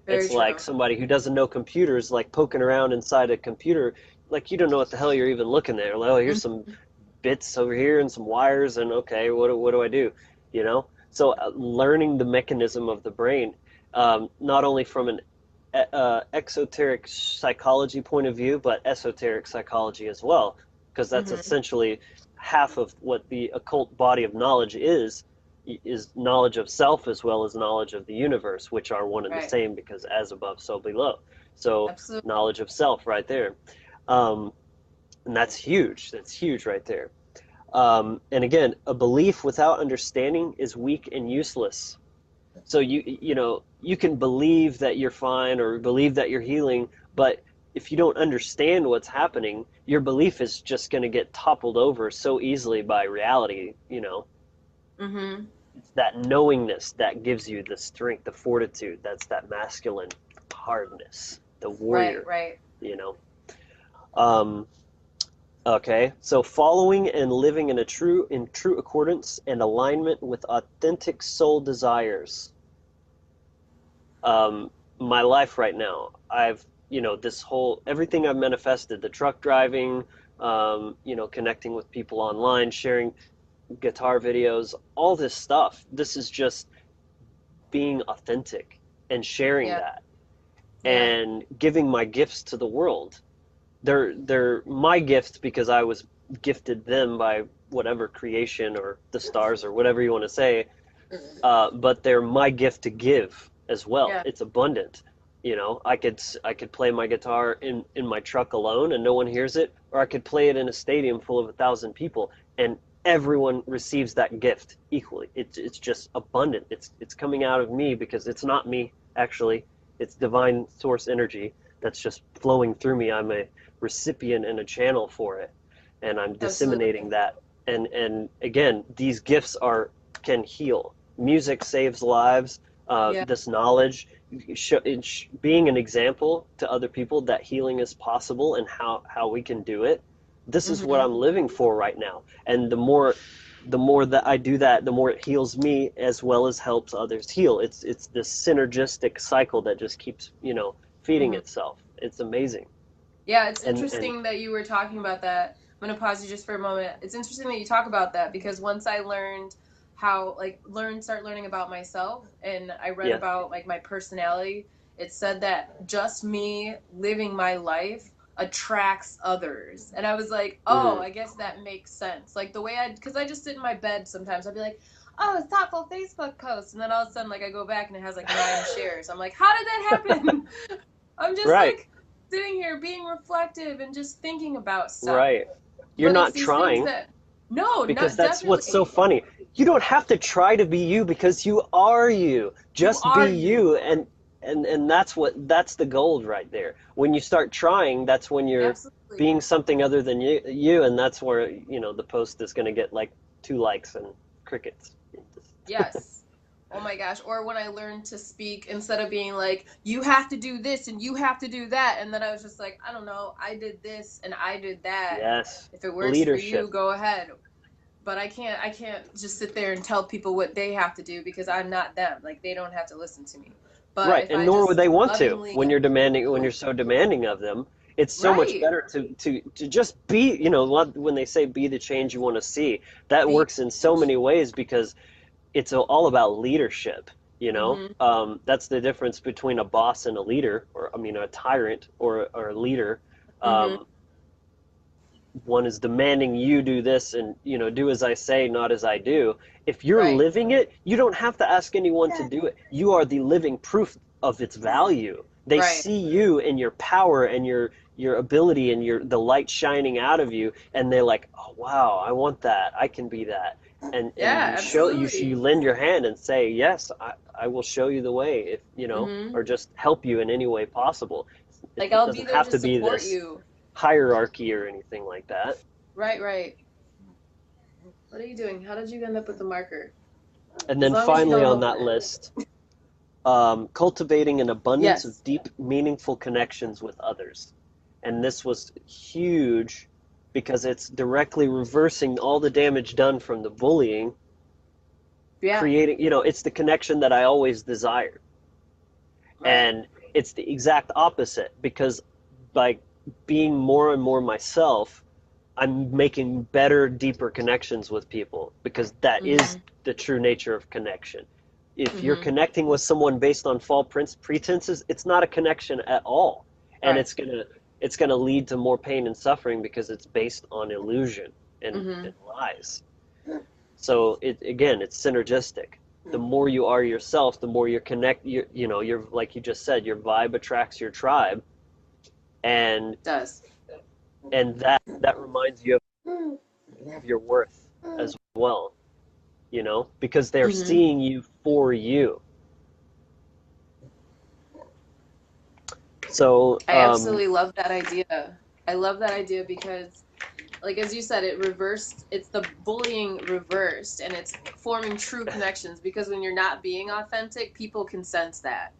Very It's like true. somebody who doesn't know computers, like poking around inside a computer, like you don't know what the hell you're even looking there. Like, oh, here's some Mhm. bits over here and some wires, and okay, what do I do? So learning the mechanism of the brain, not only from an exoteric psychology point of view, but esoteric psychology as well, because that's Mhm. essentially half of what the occult body of knowledge is knowledge of self as well as knowledge of the universe, which are one and the Right. same, because as above, so below. So Absolutely. knowledge of self right there. Um, and that's huge. That's huge right there. And again, a belief without understanding is weak and useless. So you can believe that you're fine or believe that you're healing, but if you don't understand what's happening, your belief is just going to get toppled over so easily by reality. Mm-hmm. It's that knowingness that gives you the strength, the fortitude. That's that masculine hardness, the Right, warrior, right. you know. Um, Okay, so following and living in true accordance and alignment with authentic soul desires. Um, my life right now, this whole everything I've manifested, the truck driving, connecting with people online, sharing guitar videos, all this stuff. This is just being authentic and sharing Yeah, that yeah. and giving my gifts to the world. They're my gifts because I was gifted them by whatever creation or the stars or whatever you want to say. But they're my gift to give as well. Yeah. It's abundant. I could play my guitar in my truck alone and no one hears it, or I could play it in a stadium full of 1,000 people and everyone receives that gift equally. It's just abundant. It's coming out of me because it's not me actually. It's divine source energy that's just flowing through me. I'm a recipient and a channel for it, and I'm disseminating Absolutely. that. And again, these gifts are can heal. Music saves lives. Yeah. This knowledge, being an example to other people that healing is possible and how we can do it. This is what Mm-hmm. I'm living for right now. And the more that I do that, the more it heals me as well as helps others heal. It's this synergistic cycle that just keeps feeding Mm-hmm. itself. It's amazing. Yeah, it's And interesting that you were talking about that. I'm gonna pause you just for a moment. It's interesting that you talk about that because once I learned start learning about myself and I read yeah, about like my personality, it said that just me living my life attracts others. And I was like, oh, mm, I guess that makes sense. Like the way because I just sit in my bed sometimes, I'd be like, oh, thoughtful Facebook post. And then all of a sudden, like I go back and it has like 9 shares. I'm like, how did that happen? I'm just right, like sitting here being reflective and just thinking about stuff. right. You're But it's not these things trying, that no, because not that's what's so definitely. funny. You don't have to try to be you because you are you. You Just be are you, you. and that's the gold right there. When you start trying, that's when you're Absolutely. being something other than you, and that's where the post is going to get like 2 likes and crickets. Yes. Oh my gosh. Or when I learned to speak instead of being like, you have to do this and you have to do that. And then I was just like, I don't know, I did this and I did that. Yes, If it works for you, leadership. go ahead. but I can't just sit there and tell people what they have to do because I'm not them. Like they don't have to listen to me. But Right, if and I nor would just they want to lovingly, when you're so demanding of them. It's so much right, better to just be, when they say be the change you want to see, that be, works in so many ways because it's all about leadership, you know? mm-hmm, That's the difference between a boss and a leader, or I mean, a tyrant or a leader. mm-hmm, Um, One is demanding you do this and, do as I say, not as I do. If you're right, living it, you don't have to ask anyone to do it. You are the living proof of its value. They right. see you and your power and your ability and the light shining out of you, and they're like, "Oh wow, I want that. I can be that." And Yeah, you absolutely. lend your hand and say, "Yes, I will show you the way," if Mm-hmm. or just help you in any way possible. Like It I'll be doesn't there have to to be support this you. hierarchy or anything like that. Right, right. What are you doing? How did you end up with the marker? And As then long as you finally don't on open that it. list, cultivating an abundance of Yes. deep, meaningful connections with others. And this was huge because it's directly reversing all the damage done from the bullying, Yeah. creating, it's the connection that I always desired. Right. And it's the exact opposite because by being more and more myself, I'm making better, deeper connections with people because that is Mm-hmm. the true nature of connection. If you're Mm-hmm. connecting with someone based on false pretenses, it's not a connection at all, and Right. it's gonna lead to more pain and suffering because it's based on illusion Mm-hmm. and lies. So it's synergistic. The more you are yourself, the more you're like you just said, your vibe attracts your tribe, and Does. that reminds you of your worth as well, because they're Mm-hmm. seeing you for you. So, I absolutely love that idea. I love that idea because like as you said, it's the bullying reversed and it's forming true connections because when you're not being authentic, people can sense that.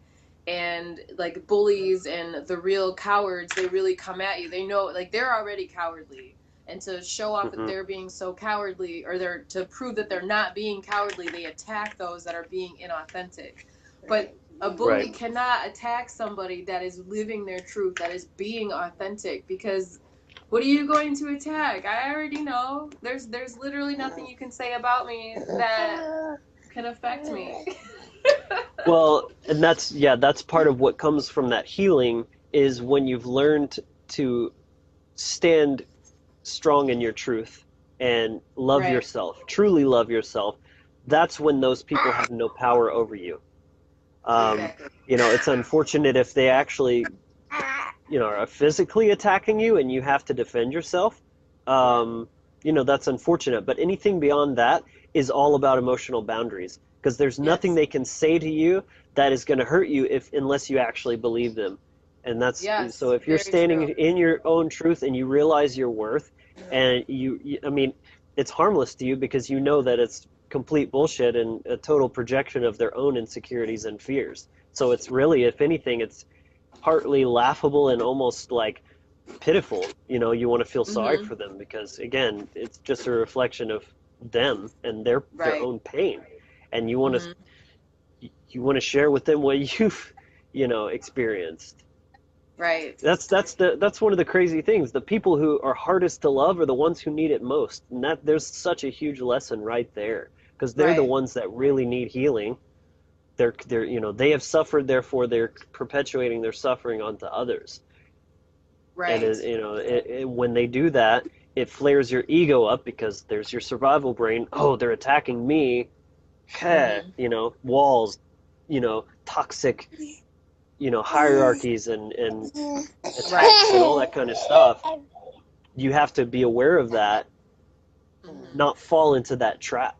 And like bullies and the real cowards, they really come at you. They know like they're already cowardly. And to show off that mhm, they're being so cowardly or they're to prove that they're not being cowardly, they attack those that are being inauthentic. But a bully right. cannot attack somebody that is living their truth, that is being authentic because what are you going to attack? I already know. There's literally nothing you can say about me that can affect me. Well, and that's part of what comes from that healing is when you've learned to stand strong in your truth and love Right. yourself, truly love yourself. That's when those people have no power over you. Um, Exactly. it's unfortunate if they actually are physically attacking you and you have to defend yourself. Yeah. That's unfortunate. But anything beyond that is all about emotional boundaries because there's nothing Yes. they can say to you that is going to hurt you if unless you actually believe them. And that's so Yes. if you're Very standing true. in your own truth and you realize your worth and I mean, it's harmless to you because you know that it's complete bullshit and a total projection of their own insecurities and fears. So it's really, if anything, it's partly laughable and almost like pitiful. You want to feel sorry Mm-hmm. for them because again, it's just a reflection of them and their Right. own pain, and Mm-hmm. you want to share with them what you've experienced. Right. That's one of the crazy things. The people who are hardest to love are the ones who need it most, and that there's such a huge lesson right there because they're the Right. ones that really need healing. They're they have suffered, therefore they're perpetuating their suffering onto others. And Right. when they do that, it flares your ego up because there's your survival brain. Oh, they're attacking me. Heh, Mm-hmm. walls, toxic, hierarchies and attacks and all Right. that kind of stuff. You have to be aware of that, Mm-hmm. not fall into that trap.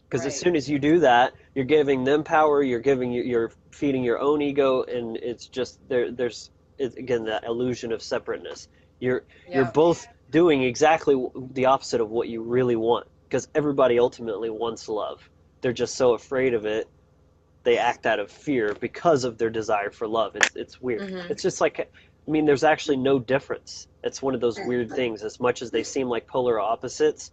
Because as Right. soon as you do that, you're giving them power. You're feeding your own ego, and it's just there's again that illusion of separateness. You're Yeah. both doing exactly the opposite of what you really want. Because everybody ultimately wants love. They're just so afraid of it. They act out of fear because of their desire for love. It's weird. Mm-hmm. It's just like, I mean, there's actually no difference. It's one of those weird things. As much as they seem like polar opposites,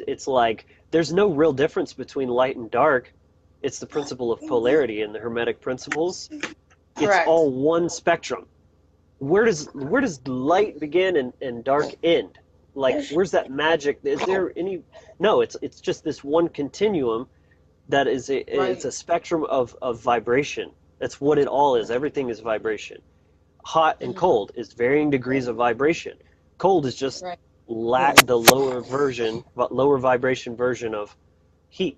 it's like there's no real difference between light and dark. It's the principle of polarity in the Hermetic principles. It's Correct. all one spectrum. Where does light begin and dark end? Like, where's that magic? Is there any? No, it's just this one continuum that is it's a spectrum of vibration. That's what it all is. Everything is vibration. Hot and cold is varying degrees of vibration. Cold is just the lower vibration version of heat.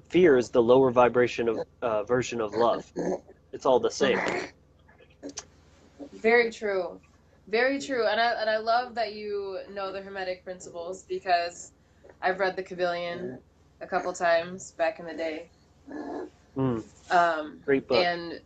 Fear is the lower vibration of version of love. It's all the same. Very true. Very true. And I love that you know the Hermetic principles, because I've read the Kabbalion a couple times back in the day. Great book. And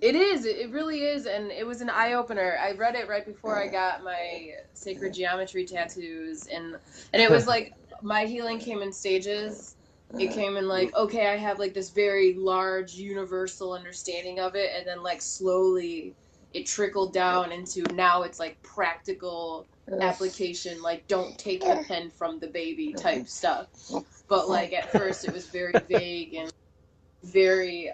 it really is, and it was an eye-opener. I read it right before I got my sacred geometry tattoos, and it was like my healing came in stages. It came in like, okay, I have like this very large universal understanding of it, and then like slowly it trickled down into now it's like practical application, like don't take the pen from the baby type stuff. But like at first it was very vague and very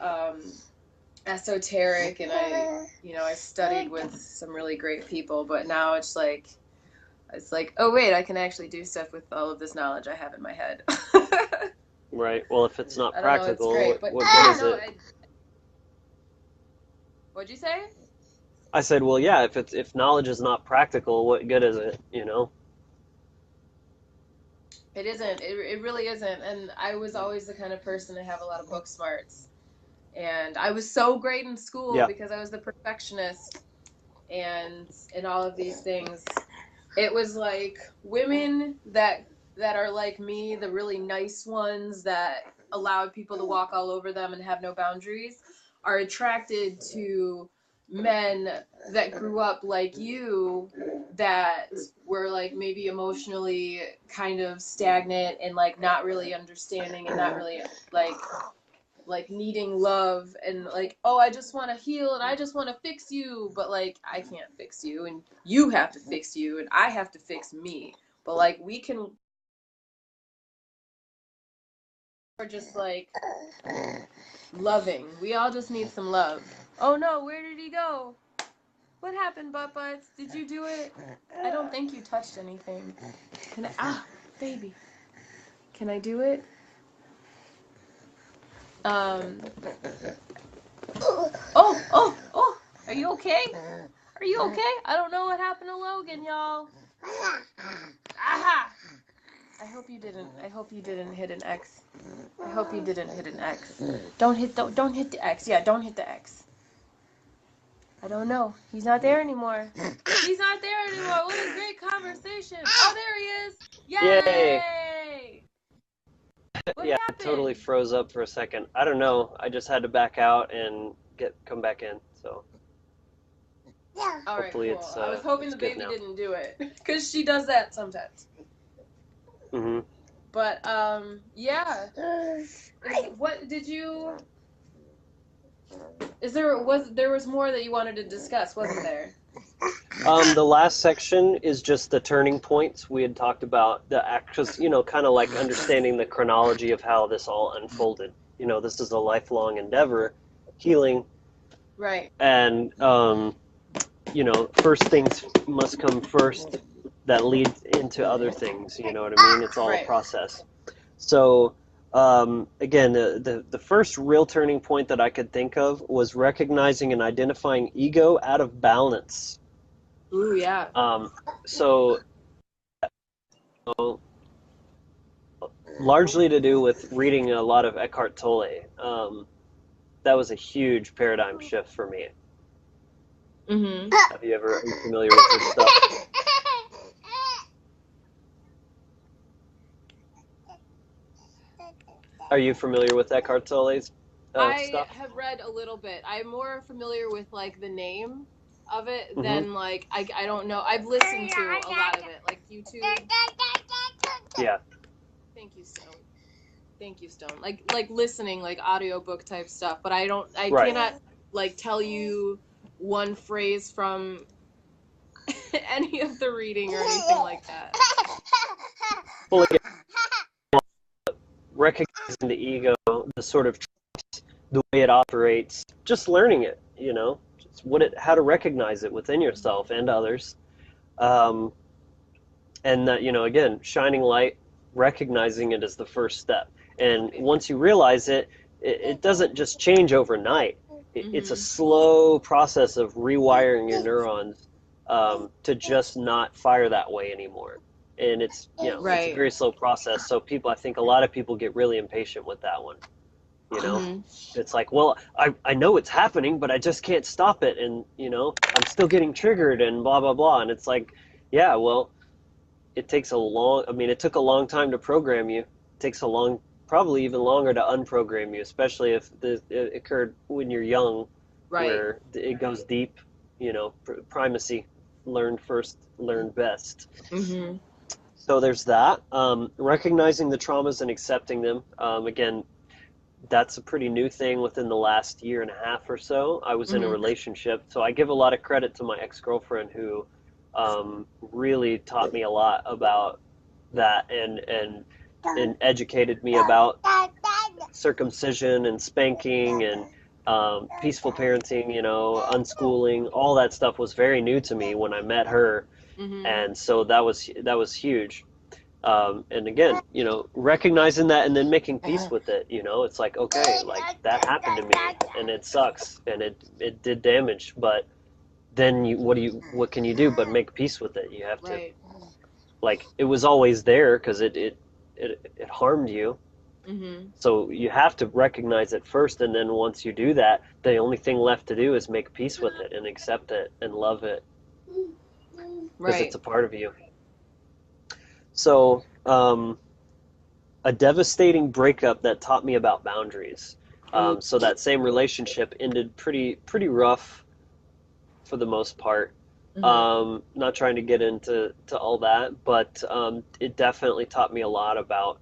esoteric, and I studied with some really great people, but now it's like, oh wait, I can actually do stuff with all of this knowledge I have in my head. Right. Well, if it's not practical, it's great, what is it? What'd you say? I said, well, yeah, if knowledge is not practical, what good is it, you know? It isn't. It really isn't. And I was always the kind of person to have a lot of book smarts. And I was so great in school because I was the perfectionist and all of these things. It was like women that are like me, the really nice ones that allowed people to walk all over them and have no boundaries, are attracted to men that grew up like you, that were like maybe emotionally kind of stagnant and like not really understanding and not really like needing love, and like, oh, I just want to heal and I just want to fix you, but like I can't fix you, and you have to fix you, and I have to fix me. But like we can, we're just like loving. We all just need some love. Oh no, where did he go? What happened, Butt Butts? Did you do it? I don't think you touched anything. Can I? Baby. Can I do it? Oh. Are you okay? Are you okay? I don't know what happened to Logan, y'all. Aha! I hope you didn't hit an X. I hope you didn't hit an X. Don't hit the X. Yeah, don't hit the X. I don't know. He's not there anymore. He's not there anymore. What a great conversation. Oh, there he is. Yay! What Yeah, happened? it totally froze up for a second. I don't know. I just had to back out and come back in. So All right, hopefully cool. it's I was hoping the baby now. didn't do it, because she does that sometimes. Mm-hmm. But yeah. What did you? There was more that you wanted to discuss, wasn't there? The last section is just the turning points. We had talked about the actions, kind of like understanding the chronology of how this all unfolded. This is a lifelong endeavor, healing. Right. And, first things must come first that lead into other things, you know what I mean? It's all a process. So, again, the first real turning point that I could think of was recognizing and identifying ego out of balance. Ooh, yeah. So, largely to do with reading a lot of Eckhart Tolle. That was a huge paradigm shift for me. Mm-hmm. Are you familiar with his stuff? Are you familiar with Eckhart Tolle's stuff? I have read a little bit. I'm more familiar with like the name of it than like I don't know. I've listened to a lot of it, like YouTube. Yeah. Thank you, Stone. Like listening, like audiobook type stuff, but I cannot like tell you one phrase from any of the reading or anything like that. Well, again, recognizing the ego, the sort of the way it operates, just learning it, just how to recognize it within yourself and others. Um, and that, again, shining light, recognizing it is the first step. And once you realize it, it doesn't just change overnight. It's a slow process of rewiring your neurons to just not fire that way anymore. And it's, it's a very slow process. So I think a lot of people get really impatient with that one. It's like, well, I know it's happening, but I just can't stop it. And, I'm still getting triggered and blah, blah, blah. And it's like, yeah, well, it took a long time to program you. It takes probably even longer to unprogram you, especially if it occurred when you're young, where it goes deep, primacy, learn first, learn best. So there's that. Recognizing the traumas and accepting them. Again, that's a pretty new thing within the last year and a half or so. I was in a relationship, so I give a lot of credit to my ex-girlfriend who really taught me a lot about that and educated me about circumcision and spanking and peaceful parenting, unschooling. All that stuff was very new to me when I met her, and so that was huge. And again, recognizing that and then making peace with it. It's like, okay, like that happened to me and it sucks and it did damage, but then what can you do but make peace with it? You have to, like, it was always there because it harmed you. So you have to recognize it first, and then once you do that, the only thing left to do is make peace with it and accept it and love it because it's a part of you. So a devastating breakup that taught me about boundaries. So that same relationship ended pretty rough for the most part. Not trying to get into all that, but it definitely taught me a lot about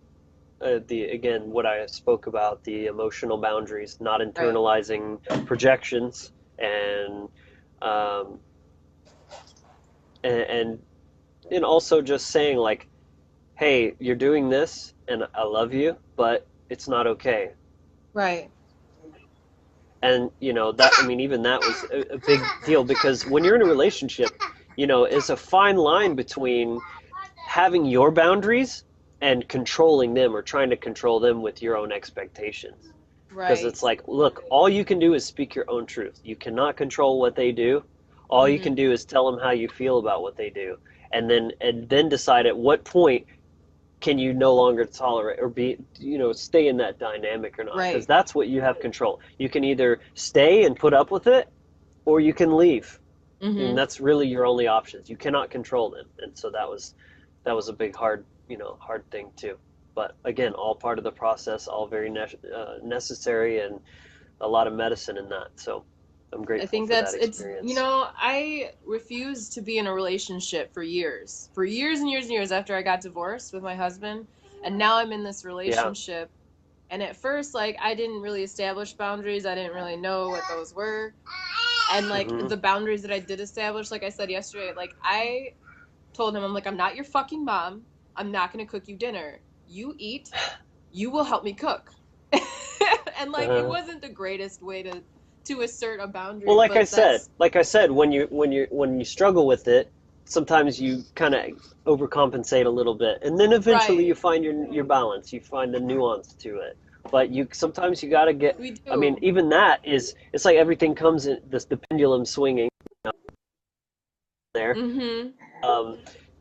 what I spoke about, the emotional boundaries, not internalizing projections, and also just saying, like, hey, you're doing this and I love you, but it's not okay. And even that was a big deal, because when you're in a relationship, it's a fine line between having your boundaries and controlling them, or trying to control them with your own expectations. Because it's like, look, all you can do is speak your own truth. You cannot control what they do. All you can do is tell them how you feel about what they do, and then decide at what point can you no longer tolerate or stay in that dynamic or not. Because that's what you have control. You can either stay and put up with it, or you can leave. And that's really your only options. You cannot control them. And so that was a big, hard thing too. But again, all part of the process, all very necessary, and a lot of medicine in that. So I'm grateful I think for that's that experience. I refused to be in a relationship for years and years and years after I got divorced with my husband, and now I'm in this relationship. And at first, like, I didn't really establish boundaries. I didn't really know what those were. And like the boundaries that I did establish, like I said yesterday, like I told him, I'm like, I'm not your fucking mom. I'm not going to cook you dinner. You eat. You will help me cook. And like it wasn't the greatest way to assert a boundary. Well, like I said, when you struggle with it, sometimes you kind of overcompensate a little bit, and then eventually you find your balance. You find the nuance to it. But sometimes you got to get. I mean, even that it's like everything comes in the pendulum swinging. There.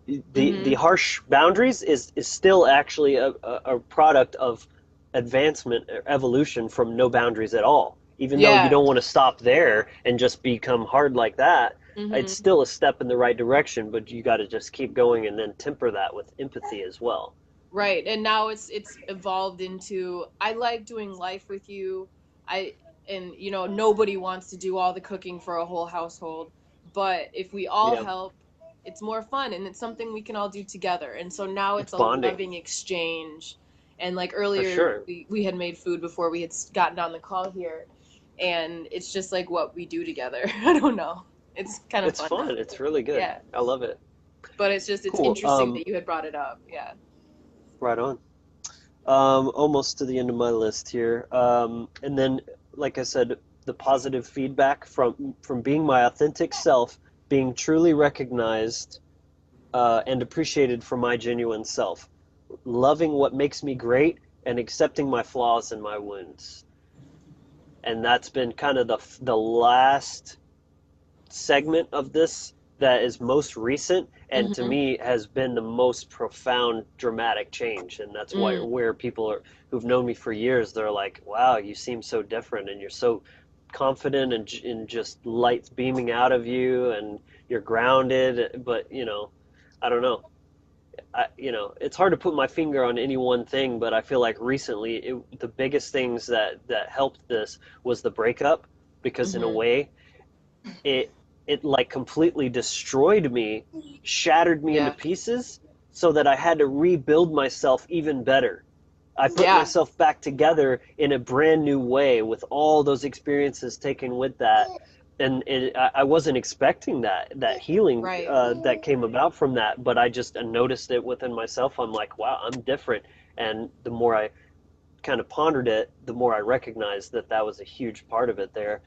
The harsh boundaries is still actually a product of advancement or evolution from no boundaries at all. Even though you don't want to stop there and just become hard like that, it's still a step in the right direction, but you got to just keep going and then temper that with empathy as well. Right. And now it's evolved into, I like doing life with you. Nobody wants to do all the cooking for a whole household, but if we all help, it's more fun, and it's something we can all do together. And so now it's a loving exchange. And like earlier, we had made food before we had gotten on the call here, and it's just like what we do together. I don't know. It's kind of fun. It's fun. It's really good. Yeah. I love it. But it's cool. interesting that you had brought it up. Yeah. Right on. Almost to the end of my list here. And then, like I said, the positive feedback from being my authentic self, being truly recognized and appreciated for my genuine self, loving what makes me great, and accepting my flaws and my wounds. And that's been kind of the last segment of this that is most recent, and to Mm-hmm. me has been the most profound dramatic change. And that's why Mm. where people are who've known me for years, they're like, wow, you seem so different, and you're so confident, and just light beaming out of you, and you're grounded. But I don't know. It's hard to put my finger on any one thing, but I feel like recently the biggest things that helped this was the breakup, because in a Mm-hmm. way it it like completely destroyed me, shattered me into Yeah. pieces, so that I had to rebuild myself even better. I put Yeah. myself back together in a brand new way with all those experiences taken with that. And I wasn't expecting that healing Right. that came about from that, but I just noticed it within myself. I'm like, wow, I'm different. And the more I kind of pondered it, the more I recognized that was a huge part of it there.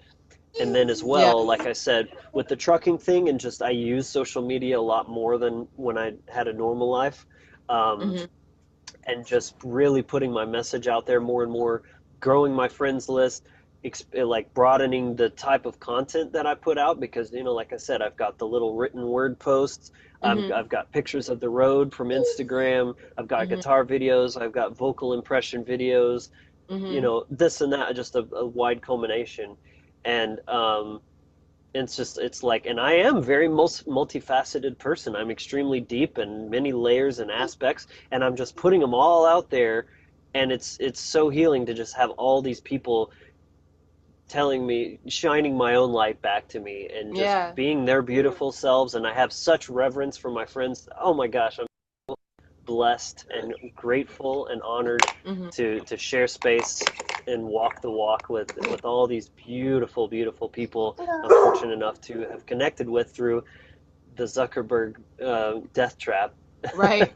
And then as Yeah. well, like I said, with the trucking thing, and just I use social media a lot more than when I had a normal life. Um, Mm-hmm. and just really putting my message out there more and more, growing my friends list, like broadening the type of content that I put out, because like I said, I've got the little written word posts. Mm-hmm. I've got pictures of the road from Instagram. I've got Mm-hmm. guitar videos. I've got vocal impression videos. Mm-hmm. This and that, just a wide culmination. And it's like, and I am very multifaceted person. I'm extremely deep in many layers and aspects, and I'm just putting them all out there. And it's so healing to just have all these people telling me, shining my own light back to me, and just Yeah. being their beautiful selves. And I have such reverence for my friends. Oh my gosh, I'm blessed and grateful and honored Mm-hmm. to share space and walk the walk with all these beautiful, beautiful people I'm fortunate enough to have connected with through the Zuckerberg death trap. Right.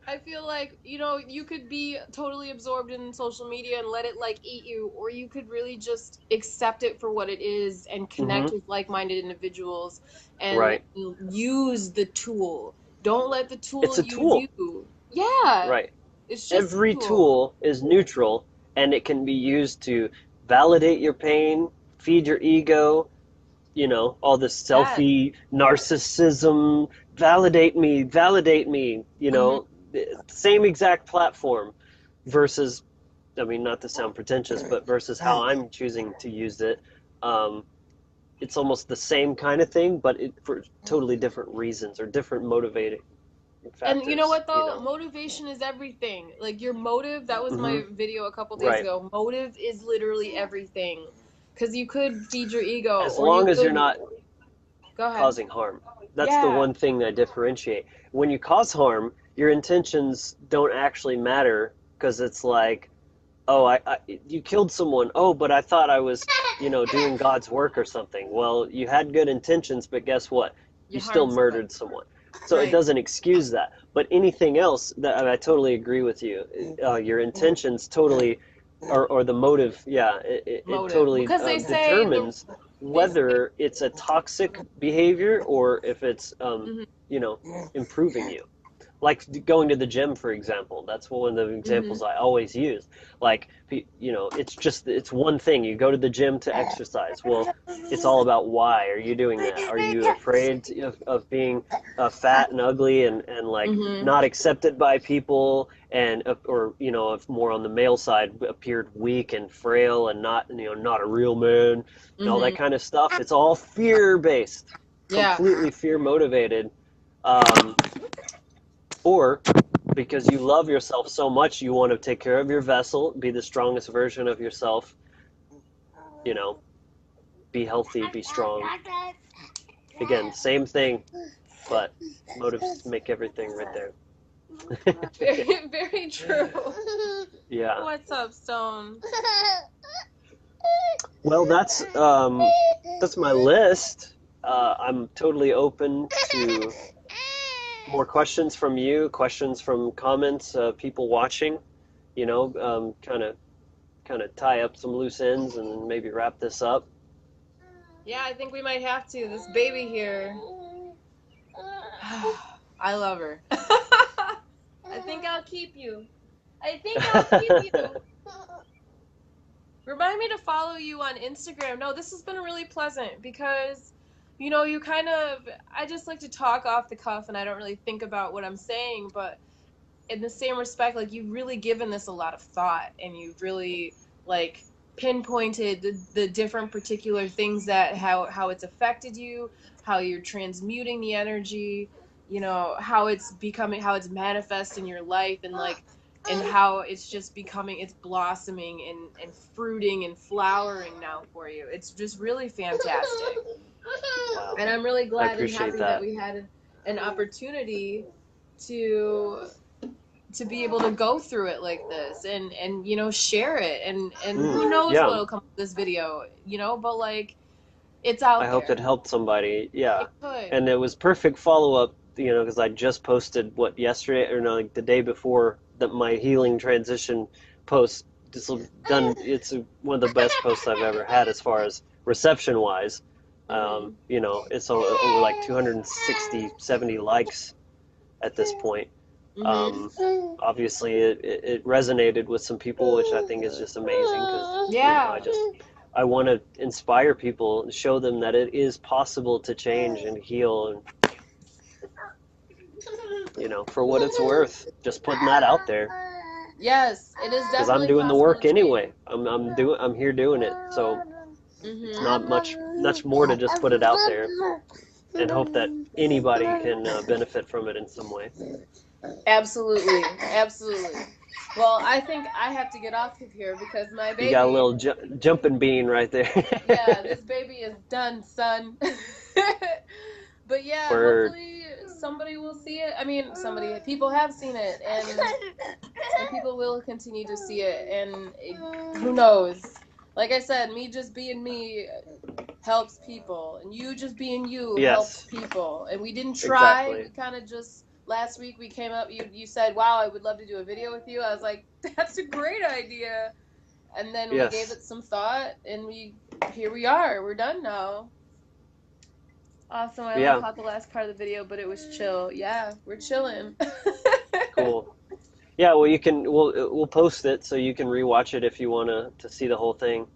I feel like, you could be totally absorbed in social media and let it like eat you, or you could really just accept it for what it is and Hmm. connect with like-minded individuals and Right. use the tool. Don't let the It's tool a use tool. you. Yeah. Right. It's just a Every tool. tool is neutral, and it can be used to validate your pain, feed your ego, all this Yes. selfie narcissism, validate me, Hmm. same exact platform versus, I mean, not to sound pretentious, but versus how I'm choosing to use it. Um, it's almost the same kind of thing, but for totally different reasons or different motivating And you know factors, what though? Motivation is everything. Like your motive, that was Hmm. my video a couple days Right. ago. Motive is literally everything. Because you could feed your ego, As or you long as you're could. not Go ahead. causing harm. That's the Yeah. one thing I differentiate. When you cause harm, your intentions don't actually matter, because it's like, oh, you killed someone. Oh, but I thought I was, doing God's work or something. Well, you had good intentions, but guess what? You You still harmed somebody. murdered someone. So it Right. doesn't excuse that. But anything else, that I totally agree with you. Your intentions totally, or the motive, yeah, it Motive. totally Because they say determines they say whether it's a toxic behavior or if it's, mhm, you know, improving you. Like going to the gym, for example. That's one of the mhm, examples I always use. Like, it's one thing. You go to the gym to exercise. Well, it's all about why are you doing that? Are you afraid of being fat and ugly, and like mhm, not accepted by people, and or if more on the male side appeared weak and frail and not a real man, and all that mhm. kind of stuff. It's all fear based, Yeah. completely fear motivated. Um, or because you love yourself so much, you want to take care of your vessel, be the strongest version of yourself, you know, be healthy, be strong. Again, same thing, but motives make everything right there. Very, very true. Yeah. What's up, Stone? Well, that's my list. I'm totally open to more questions from you, questions from comments, people watching, kind of tie up some loose ends and then maybe wrap this up. Yeah, I think we might have to. This baby here. I love her. I think I'll keep you. I think I'll keep you. Remind me to follow you on Instagram. No, this has been really pleasant because, you kind of, I just like to talk off the cuff and I don't really think about what I'm saying, but in the same respect, like, you've really given this a lot of thought and you've really, like, pinpointed the different particular things that, how it's affected you, how you're transmuting the energy, how it's becoming, how it's manifest in your life, and like, and how it's just becoming, it's blossoming and fruiting and flowering now for you. It's just really fantastic. Wow. And I'm really glad and happy that we had an opportunity to be able to go through it like this and share it and who knows what'll come with this video, but like, it's out there. I hope it helped somebody. Yeah. It could. And it was perfect follow-up, because I just posted yesterday, or no, like the day before, my healing transition post. It's one of the best posts I've ever had as far as reception wise. It's over like 260, 70 likes at this point. Obviously it resonated with some people, which I think is just amazing because I want to inspire people and show them that it is possible to change and heal, and for what it's worth, just putting that out there. Yes, it is definitely because I'm doing the work anyway. I'm here doing it, so it's not much more to just put it out there and hope that anybody can benefit from it in some way. Absolutely. Well, I think I have to get off of here because my baby... You got a little jumping bean right there. Yeah, this baby is done, son. But yeah, hopefully somebody will see it. I mean, people have seen it, and people will continue to see it, and who knows? Like I said, me just being me helps people, and you just being you helps people. And we didn't try. Exactly. We kind of just... Last week we came up, you said, wow, I would love to do a video with you. I was like, that's a great idea. And then we gave it some thought, and here we are. We're done now. Awesome. I only caught the last part of the video, but it was chill. Yeah, we're chilling. Cool. Yeah, well, we'll post it so you can rewatch it if you want to see the whole thing.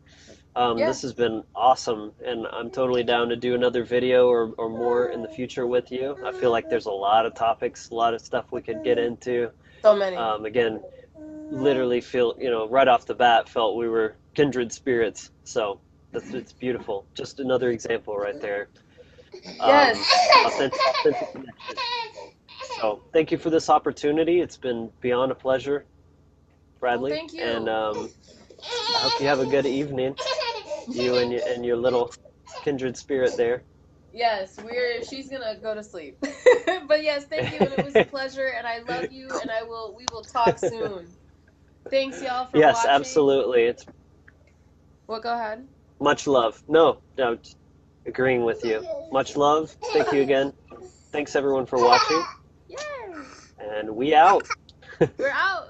This has been awesome, and I'm totally down to do another video or more in the future with you. I feel like there's a lot of topics, a lot of stuff we could get into. So many. Again, literally feel, right off the bat, felt we were kindred spirits. So it's beautiful. Just another example right there. Yes. Authentic connection. So thank you for this opportunity. It's been beyond a pleasure, Bradley. Well, thank you. And I hope you have a good evening. You and your little kindred spirit there. Yes, she's gonna go to sleep. But yes, thank you, and it was a pleasure, and I love you, and we will talk soon. Thanks, y'all, for watching. Yes, absolutely. Go ahead. Much love. No, agreeing with you. Much love. Thank you again. Thanks everyone for watching. Yes. And we out. We're out.